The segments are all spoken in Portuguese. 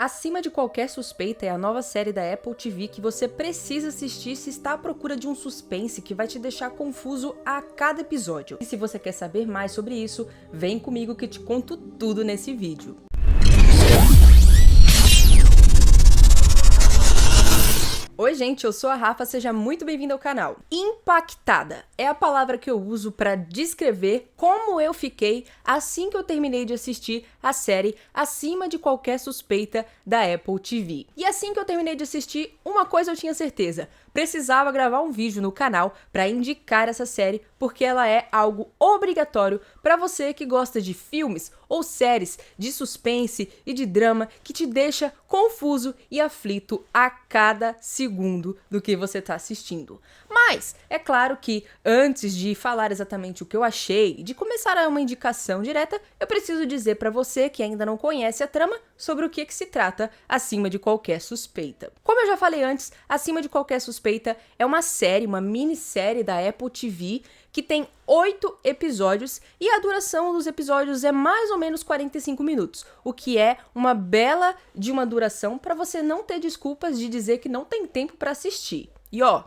Acima de Qualquer Suspeita é a nova série da Apple TV que você precisa assistir se está à procura de um suspense que vai te deixar confuso a cada episódio. E se você quer saber mais sobre isso, vem comigo que eu te conto tudo nesse vídeo. Oi gente, eu sou a Rafa, seja muito bem-vindo ao canal. Impactada é a palavra que eu uso para descrever como eu fiquei assim que eu terminei de assistir a série Acima de Qualquer Suspeita da Apple TV. E assim que eu terminei de assistir, uma coisa eu tinha certeza: precisava gravar um vídeo no canal para indicar essa série, porque ela é algo obrigatório para você que gosta de filmes ou séries de suspense e de drama que te deixa confuso e aflito a cada segundo do que você está assistindo. Mas é claro que antes de falar exatamente o que eu achei e de começar uma indicação direta, eu preciso dizer para você que ainda não conhece a trama sobre o que se trata Acima de Qualquer Suspeita. Como eu já falei antes, Acima de Qualquer Suspeita é uma série, uma minissérie da Apple TV que tem 8 episódios e a duração dos episódios é mais ou menos 45 minutos, o que é uma bela de uma duração para você não ter desculpas de dizer que não tem tempo para assistir. E ó,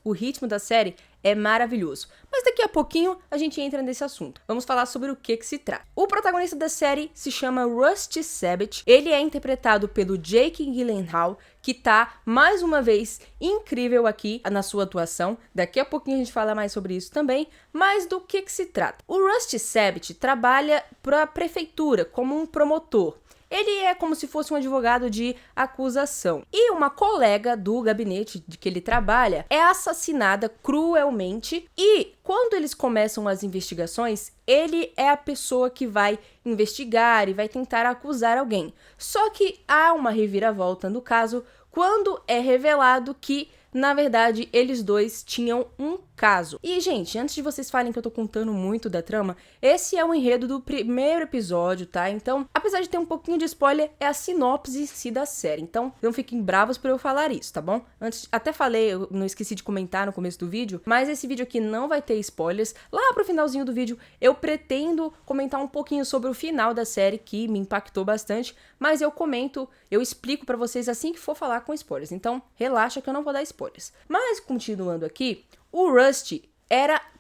o ritmo da série é maravilhoso, mas daqui a pouquinho a gente entra nesse assunto. Vamos falar sobre o que se trata. O protagonista da série se chama Rusty Sabich. Ele é interpretado pelo Jake Gyllenhaal, que tá, mais uma vez, incrível aqui na sua atuação. Daqui a pouquinho a gente fala mais sobre isso também. Mas do que se trata? O Rusty Sabich trabalha para a prefeitura como um promotor. Ele é como se fosse um advogado de acusação. E uma colega do gabinete de que ele trabalha é assassinada cruelmente. E quando eles começam as investigações, ele é a pessoa que vai investigar e vai tentar acusar alguém. Só que há uma reviravolta no caso quando é revelado que, na verdade, eles dois tinham um caso. E, gente, antes de vocês falarem que eu tô contando muito da trama, esse é o enredo do primeiro episódio, tá? Então, apesar de ter um pouquinho de spoiler, é a sinopse em si da série. Então, não fiquem bravos por eu falar isso, tá bom? Antes, até falei, eu não esqueci de comentar no começo do vídeo, mas esse vídeo aqui não vai ter spoilers. Lá pro finalzinho do vídeo, eu pretendo comentar um pouquinho sobre o final da série, que me impactou bastante, mas eu comento, eu explico pra vocês assim que for falar com spoilers. Então, relaxa que eu não vou dar spoilers. Mas, continuando aqui, o Rusty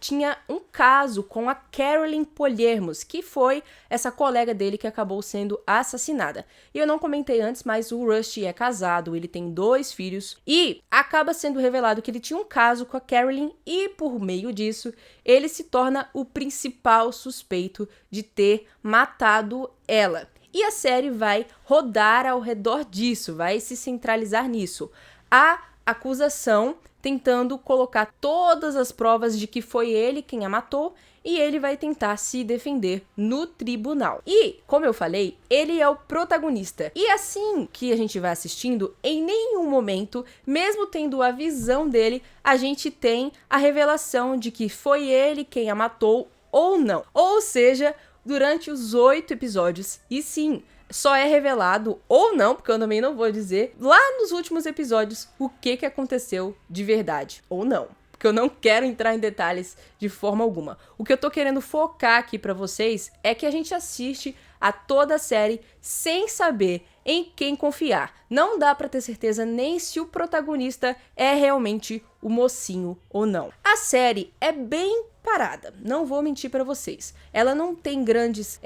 tinha um caso com a Carolyn Poliermos, que foi essa colega dele que acabou sendo assassinada. E eu não comentei antes, mas o Rusty é casado, ele tem 2 filhos e acaba sendo revelado que ele tinha um caso com a Carolyn e, por meio disso, ele se torna o principal suspeito de ter matado ela. E a série vai rodar ao redor disso, vai se centralizar nisso. A acusação tentando colocar todas as provas de que foi ele quem a matou e ele vai tentar se defender no tribunal. E, como eu falei, ele é o protagonista. E assim que a gente vai assistindo, em nenhum momento, mesmo tendo a visão dele, a gente tem a revelação de que foi ele quem a matou ou não. Ou seja, durante os 8 episódios, e sim, só é revelado, ou não, porque eu também não vou dizer, lá nos últimos episódios, o que aconteceu de verdade, ou não. Porque eu não quero entrar em detalhes de forma alguma. O que eu tô querendo focar aqui pra vocês é que a gente assiste a toda a série sem saber em quem confiar. Não dá pra ter certeza nem se o protagonista é realmente o mocinho ou não. A série é bem parada, não vou mentir pra vocês. Ela não tem grandes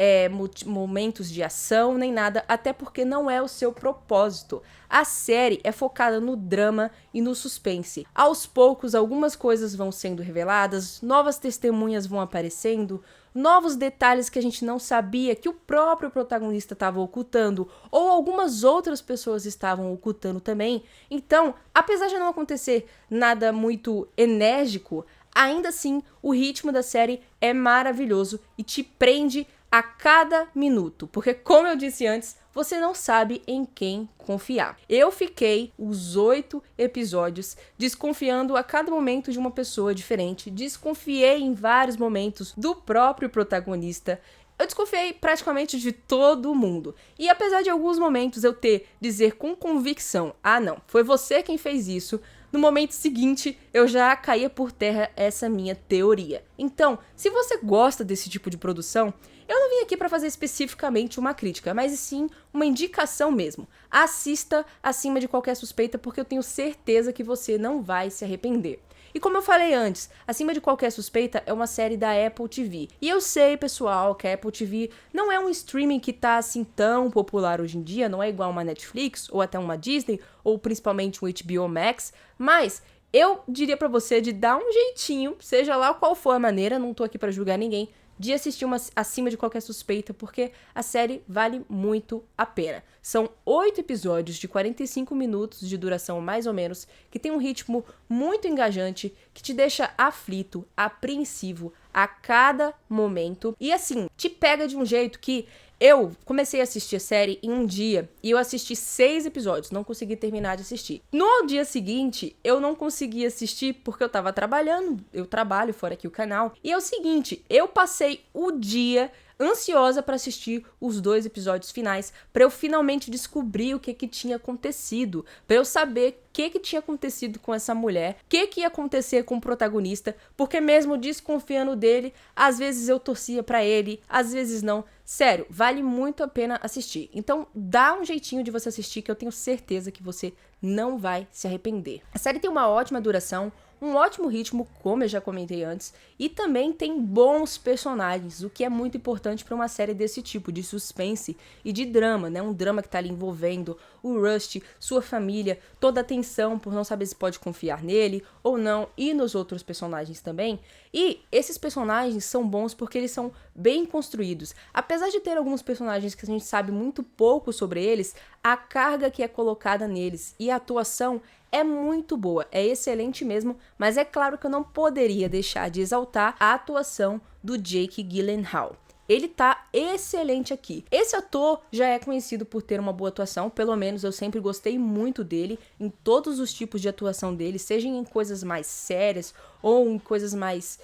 momentos de ação nem nada, até porque não é o seu propósito. A série é focada no drama e no suspense. Aos poucos, algumas coisas vão sendo reveladas, novas testemunhas vão aparecendo, novos detalhes que a gente não sabia que o próprio protagonista estava ocultando, ou algumas outras pessoas estavam ocultando também. Então, apesar de não acontecer nada muito enérgico, ainda assim, o ritmo da série é maravilhoso e te prende a cada minuto, porque, como eu disse antes, você não sabe em quem confiar. Eu fiquei os 8 episódios desconfiando a cada momento de uma pessoa diferente, desconfiei em vários momentos do próprio protagonista, eu desconfiei praticamente de todo mundo. E apesar de alguns momentos eu dizer com convicção, ah não, foi você quem fez isso, no momento seguinte eu já caía por terra essa minha teoria. Então, se você gosta desse tipo de produção, eu não vim aqui para fazer especificamente uma crítica, mas sim uma indicação mesmo. Assista Acima de Qualquer Suspeita, porque eu tenho certeza que você não vai se arrepender. E como eu falei antes, Acima de Qualquer Suspeita é uma série da Apple TV. E eu sei, pessoal, que a Apple TV não é um streaming que tá assim tão popular hoje em dia, não é igual uma Netflix, ou até uma Disney, ou principalmente um HBO Max, mas eu diria pra você de dar um jeitinho, seja lá qual for a maneira, não tô aqui pra julgar ninguém, de assistir uma Acima de Qualquer Suspeita, porque a série vale muito a pena. São 8 episódios de 45 minutos de duração, mais ou menos, que tem um ritmo muito engajante, que te deixa aflito, apreensivo a cada momento. E assim, te pega de um jeito que eu comecei a assistir a série em um dia e eu assisti 6 episódios, não consegui terminar de assistir. No dia seguinte, eu não consegui assistir porque eu tava trabalhando, eu trabalho fora aqui o canal. E é o seguinte, eu passei o dia ansiosa para assistir os 2 episódios finais, para eu finalmente descobrir o que tinha acontecido, para eu saber o que tinha acontecido com essa mulher, o que ia acontecer com o protagonista, porque mesmo desconfiando dele, às vezes eu torcia para ele, às vezes não. Sério, vale muito a pena assistir. Então, dá um jeitinho de você assistir que eu tenho certeza que você não vai se arrepender. A série tem uma ótima duração, um ótimo ritmo, como eu já comentei antes, e também tem bons personagens, o que é muito importante para uma série desse tipo, de suspense e de drama, né? Um drama que tá ali envolvendo o Rusty, sua família, toda a tensão por não saber se pode confiar nele ou não, e nos outros personagens também. E esses personagens são bons porque eles são bem construídos. Apesar de ter alguns personagens que a gente sabe muito pouco sobre eles, a carga que é colocada neles e a atuação é muito boa, é excelente mesmo, mas é claro que eu não poderia deixar de exaltar a atuação do Jake Gyllenhaal. Ele tá excelente aqui. Esse ator já é conhecido por ter uma boa atuação, pelo menos eu sempre gostei muito dele, em todos os tipos de atuação dele, seja em coisas mais sérias ou em coisas mais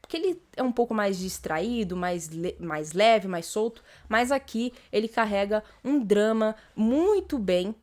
porque ele é um pouco mais distraído, mais leve, mais solto, mas aqui ele carrega um drama muito bem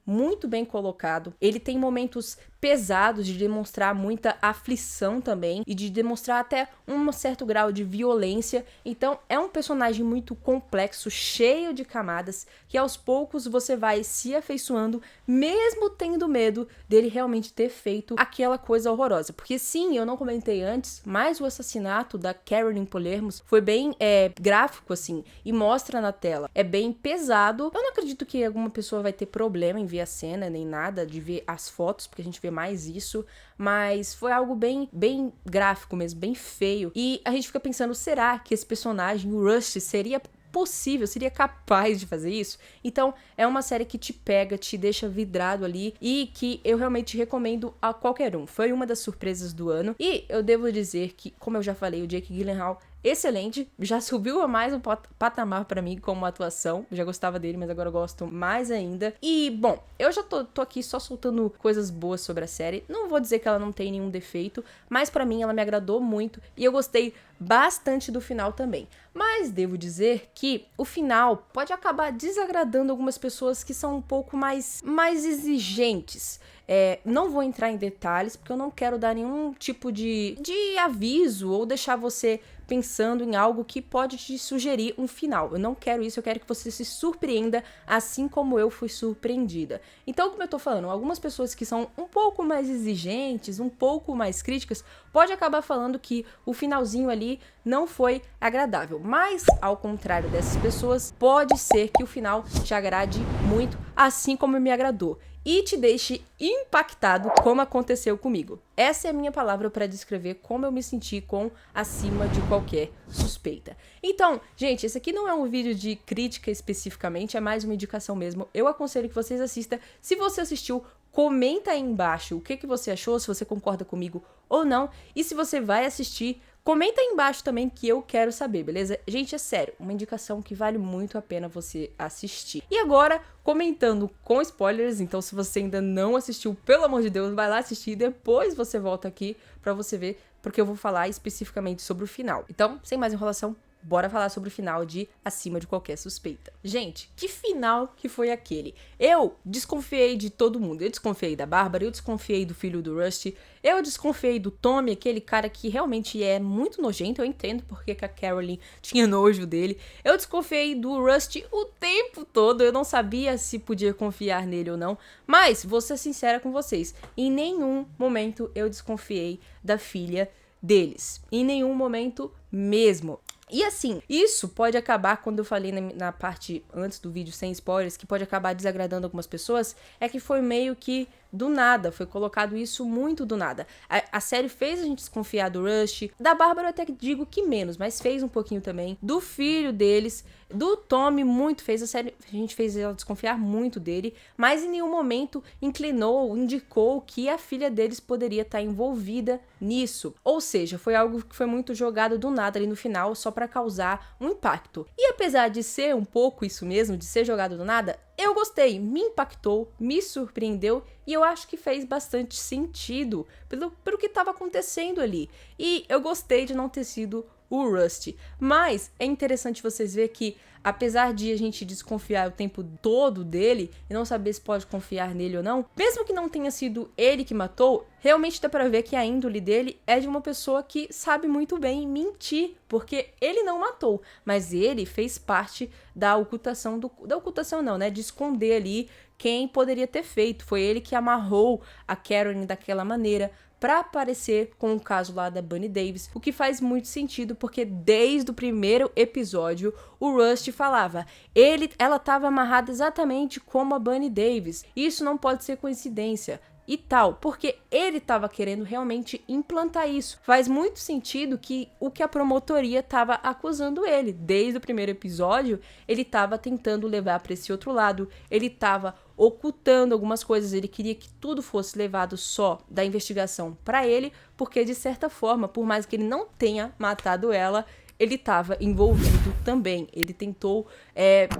colocado. Ele tem momentos pesados de demonstrar muita aflição também e de demonstrar até um certo grau de violência. Então é um personagem muito complexo, cheio de camadas, que aos poucos você vai se afeiçoando, mesmo tendo medo dele realmente ter feito aquela coisa horrorosa. Porque sim, eu não comentei antes, mas o assassinato da Carolyn Palermo foi bem gráfico, assim, e mostra na tela. É bem pesado. Eu não acredito que alguma pessoa vai ter problema em ver a cena, nem nada, de ver as fotos, porque a gente vê mais isso, mas foi algo bem gráfico mesmo, bem feio. E a gente fica pensando, será que esse personagem, o Rush, seria possível, seria capaz de fazer isso? Então é uma série que te pega, te deixa vidrado ali e que eu realmente recomendo a qualquer um. Foi uma das surpresas do ano e eu devo dizer que, como eu já falei, o Jake Gyllenhaal excelente, já subiu a mais um patamar pra mim como atuação, já gostava dele, mas agora eu gosto mais ainda. E, bom, eu já tô aqui só soltando coisas boas sobre a série, não vou dizer que ela não tem nenhum defeito, mas pra mim ela me agradou muito e eu gostei bastante do final também. Mas devo dizer que o final pode acabar desagradando algumas pessoas que são um pouco mais exigentes. Não vou entrar em detalhes, porque eu não quero dar nenhum tipo de aviso ou deixar você pensando em algo que pode te sugerir um final. Eu não quero isso, eu quero que você se surpreenda assim como eu fui surpreendida. Então, como eu tô falando, algumas pessoas que são um pouco mais exigentes, um pouco mais críticas, pode acabar falando que o finalzinho ali não foi agradável. Mas, ao contrário dessas pessoas, pode ser que o final te agrade muito, assim como me agradou. E te deixe impactado como aconteceu comigo. Essa é a minha palavra para descrever como eu me senti com Acima de Qualquer Suspeita. Então, gente, esse aqui não é um vídeo de crítica especificamente, é mais uma indicação mesmo. Eu aconselho que vocês assistam. Se você assistiu, comenta aí embaixo o que você achou, se você concorda comigo ou não. E se você vai assistir, comenta aí embaixo também que eu quero saber, beleza? Gente, é sério, uma indicação que vale muito a pena você assistir. E agora, comentando com spoilers, então se você ainda não assistiu, pelo amor de Deus, vai lá assistir e depois você volta aqui pra você ver, porque eu vou falar especificamente sobre o final. Então, sem mais enrolação, bora falar sobre o final de Acima de Qualquer Suspeita. Gente, que final que foi aquele? Eu desconfiei de todo mundo. Eu desconfiei da Bárbara, eu desconfiei do filho do Rusty, eu desconfiei do Tommy, aquele cara que realmente é muito nojento. Eu entendo porque que a Carolyn tinha nojo dele. Eu desconfiei do Rusty o tempo todo. Eu não sabia se podia confiar nele ou não. Mas, vou ser sincera com vocês, em nenhum momento eu desconfiei da filha deles. Em nenhum momento mesmo. E assim, isso pode acabar, quando eu falei na parte antes do vídeo sem spoilers, que pode acabar desagradando algumas pessoas, é que foi meio que do nada, foi colocado isso muito do nada. A série fez a gente desconfiar do Rush, da Bárbara eu até digo que menos, mas fez um pouquinho também, do filho deles, do Tommy muito, fez a gente fez ela desconfiar muito dele, mas em nenhum momento indicou que a filha deles poderia estar envolvida nisso. Ou seja, foi algo que foi muito jogado do nada ali no final, só pra causar um impacto. E apesar de ser um pouco isso mesmo, de ser jogado do nada, eu gostei, me impactou, me surpreendeu e eu acho que fez bastante sentido pelo que estava acontecendo ali. E eu gostei de não ter sido o Rusty. Mas é interessante vocês verem que, apesar de a gente desconfiar o tempo todo dele e não saber se pode confiar nele ou não, mesmo que não tenha sido ele que matou, realmente dá pra ver que a índole dele é de uma pessoa que sabe muito bem mentir, porque ele não matou, mas ele fez parte da ocultação, da ocultação não, né, de esconder ali quem poderia ter feito. Foi ele que amarrou a Carolyn daquela maneira, pra aparecer com o caso lá da Bunny Davis, o que faz muito sentido, porque desde o primeiro episódio, o Rusty falava, ela estava amarrada exatamente como a Bunny Davis, isso não pode ser coincidência, e tal, porque ele estava querendo realmente implantar isso. Faz muito sentido que o que a promotoria estava acusando ele. Desde o primeiro episódio, ele estava tentando levar para esse outro lado, ele estava ocultando algumas coisas, ele queria que tudo fosse levado só da investigação para ele, porque de certa forma, por mais que ele não tenha matado ela, ele estava envolvido também. Ele tentou,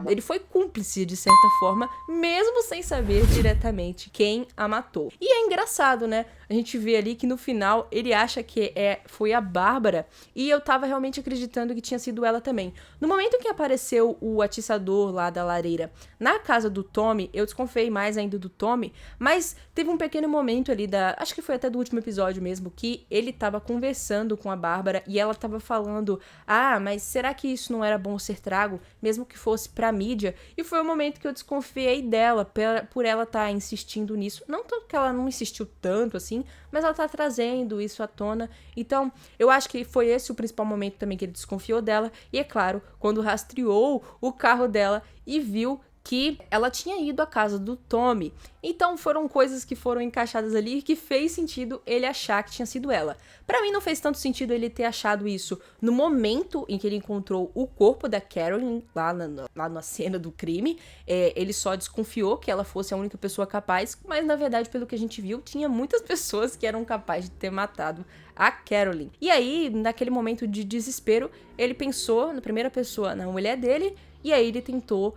ele foi cúmplice de certa forma, mesmo sem saber diretamente quem a matou. E é engraçado, né? A gente vê ali que no final ele acha que foi a Bárbara, e eu tava realmente acreditando que tinha sido ela também. No momento que apareceu o atiçador lá da lareira na casa do Tommy, eu desconfiei mais ainda do Tommy, mas teve um pequeno momento ali acho que foi até do último episódio mesmo, que ele tava conversando com a Bárbara e ela tava falando, mas será que isso não era bom ser trago, mesmo que fosse pra mídia? E foi o momento que eu desconfiei dela, por ela estar insistindo nisso. Não tanto que ela não insistiu tanto assim, mas ela tá trazendo isso à tona. Então, eu acho que foi esse o principal momento também que ele desconfiou dela. E é claro, quando rastreou o carro dela e viu que ela tinha ido à casa do Tommy. Então foram coisas que foram encaixadas ali que fez sentido ele achar que tinha sido ela. Pra mim não fez tanto sentido ele ter achado isso no momento em que ele encontrou o corpo da Carolyn lá na cena do crime. Ele só desconfiou que ela fosse a única pessoa capaz, mas na verdade, pelo que a gente viu, tinha muitas pessoas que eram capazes de ter matado a Carolyn. E aí, naquele momento de desespero, ele pensou na primeira pessoa, na mulher dele. E aí ele tentou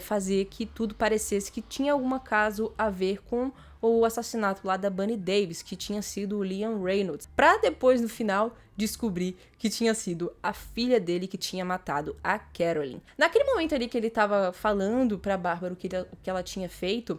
fazer que tudo parecesse que tinha algum caso a ver com o assassinato lá da Bunny Davis, que tinha sido o Leon Reynolds, pra depois no final descobrir que tinha sido a filha dele que tinha matado a Carolyn. Naquele momento ali que ele tava falando pra Bárbara o que ela tinha feito,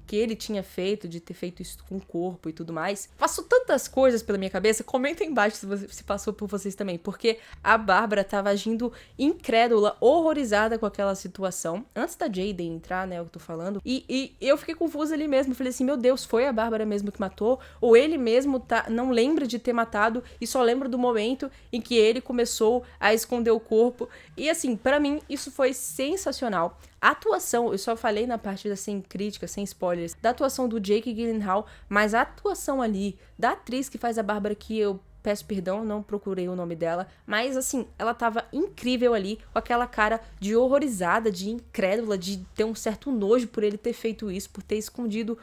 que ele tinha feito, de ter feito isso com o corpo e tudo mais. Passou tantas coisas pela minha cabeça, comenta aí embaixo se passou por vocês também, porque a Bárbara tava agindo incrédula, horrorizada com aquela situação, antes da Jaden entrar, né, eu tô falando, e eu fiquei confusa ali mesmo, falei assim, meu Deus, foi a Bárbara mesmo que matou? Ou ele mesmo não lembra de ter matado e só lembra do momento em que ele começou a esconder o corpo? E assim, pra mim, isso foi sensacional. A atuação, eu só falei na parte sem crítica, sem spoilers, da atuação do Jake Gyllenhaal, mas a atuação ali da atriz que faz a Bárbara, que eu peço perdão, não procurei o nome dela, mas assim, ela tava incrível ali, com aquela cara de horrorizada, de incrédula, de ter um certo nojo por ele ter feito isso, por ter escondido,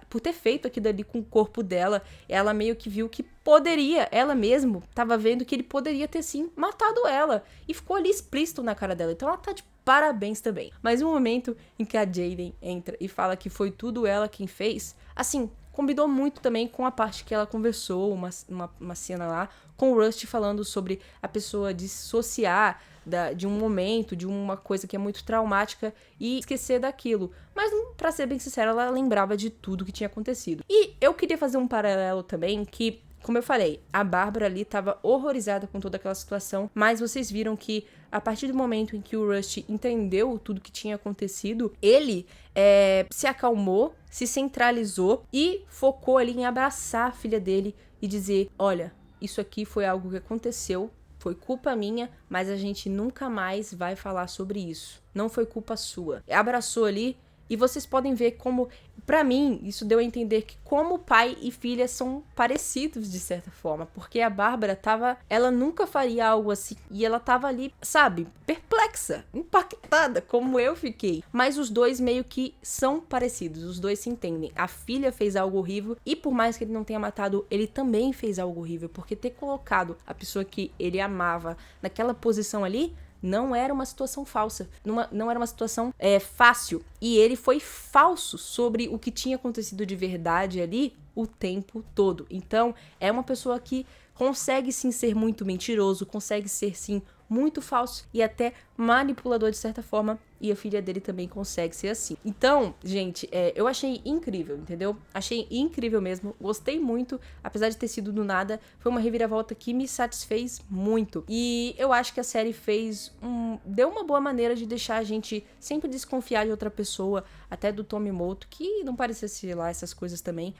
por ter feito aquilo ali com o corpo dela. Ela meio que viu que poderia, ela mesmo tava vendo que ele poderia ter sim matado ela, e ficou ali explícito na cara dela, então ela tá de parabéns também. Mas no momento em que a Jaden entra e fala que foi tudo ela quem fez, assim, combinou muito também com a parte que ela conversou, uma cena lá, com o Rusty falando sobre a pessoa dissociar de um momento, de uma coisa que é muito traumática e esquecer daquilo. Mas, pra ser bem sincera, ela lembrava de tudo que tinha acontecido. E eu queria fazer um paralelo também que, como eu falei, a Bárbara ali tava horrorizada com toda aquela situação, mas vocês viram que a partir do momento em que o Rusty entendeu tudo que tinha acontecido, ele se acalmou, se centralizou e focou ali em abraçar a filha dele e dizer, olha, isso aqui foi algo que aconteceu, foi culpa minha, mas a gente nunca mais vai falar sobre isso. Não foi culpa sua. Abraçou ali e vocês podem ver como, pra mim, isso deu a entender que como pai e filha são parecidos de certa forma. Porque a Bárbara ela nunca faria algo assim e ela tava ali, sabe, perplexa, impactada, como eu fiquei. Mas os dois meio que são parecidos, os dois se entendem. A filha fez algo horrível e por mais que ele não tenha matado, ele também fez algo horrível. Porque ter colocado a pessoa que ele amava naquela posição ali não era uma situação falsa, não era uma situação fácil. E ele foi falso sobre o que tinha acontecido de verdade ali o tempo todo. Então, é uma pessoa que consegue sim ser muito mentiroso, consegue ser sim muito falso e até manipulador de certa forma, e a filha dele também consegue ser assim. Então, gente, eu achei incrível, entendeu? Achei incrível mesmo, gostei muito, apesar de ter sido do nada, foi uma reviravolta que me satisfez muito. E eu acho que a série deu uma boa maneira de deixar a gente sempre desconfiar de outra pessoa, até do Tomimoto, que não parecia ser lá essas coisas também.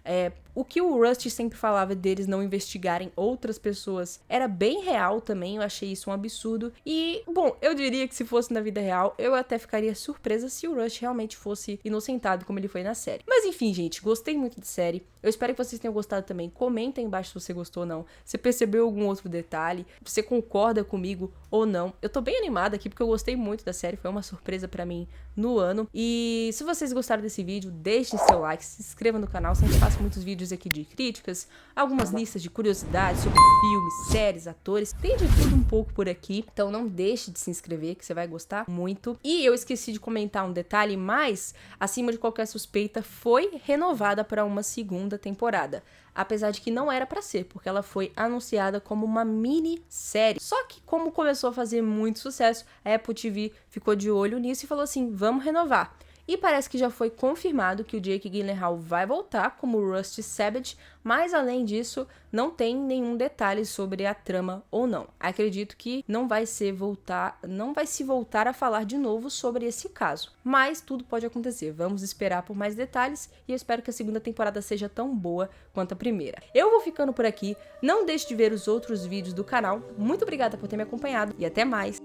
O que o Rusty sempre falava deles não investigarem outras pessoas era bem real também, eu achei isso um absurdo. E, bom, eu diria que se fosse na vida real, eu até ficaria surpresa se o Rush realmente fosse inocentado como ele foi na série. Mas enfim, gente, gostei muito da série. Eu espero que vocês tenham gostado também. Comenta aí embaixo se você gostou ou não. Se percebeu algum outro detalhe, se você concorda comigo ou não. Eu tô bem animada aqui porque eu gostei muito da série, foi uma surpresa pra mim no ano. E se vocês gostaram desse vídeo, deixe seu like, se inscreva no canal, sempre faço muitos vídeos aqui de críticas, algumas listas de curiosidades sobre filmes, séries, atores, tem de tudo um pouco por aqui. Então não deixe de se inscrever que você vai gostar muito. E eu esqueci de comentar um detalhe, mas acima de qualquer suspeita, foi renovada para uma segunda temporada. Apesar de que não era pra ser, porque ela foi anunciada como uma minissérie. Só que como começou a fazer muito sucesso, a Apple TV ficou de olho nisso e falou assim, vamos renovar. E parece que já foi confirmado que o Jake Gyllenhaal vai voltar como Rusty Savage, mas além disso, não tem nenhum detalhe sobre a trama ou não. Acredito que não vai se voltar a falar de novo sobre esse caso. Mas tudo pode acontecer. Vamos esperar por mais detalhes e eu espero que a segunda temporada seja tão boa quanto a primeira. Eu vou ficando por aqui. Não deixe de ver os outros vídeos do canal. Muito obrigada por ter me acompanhado e até mais.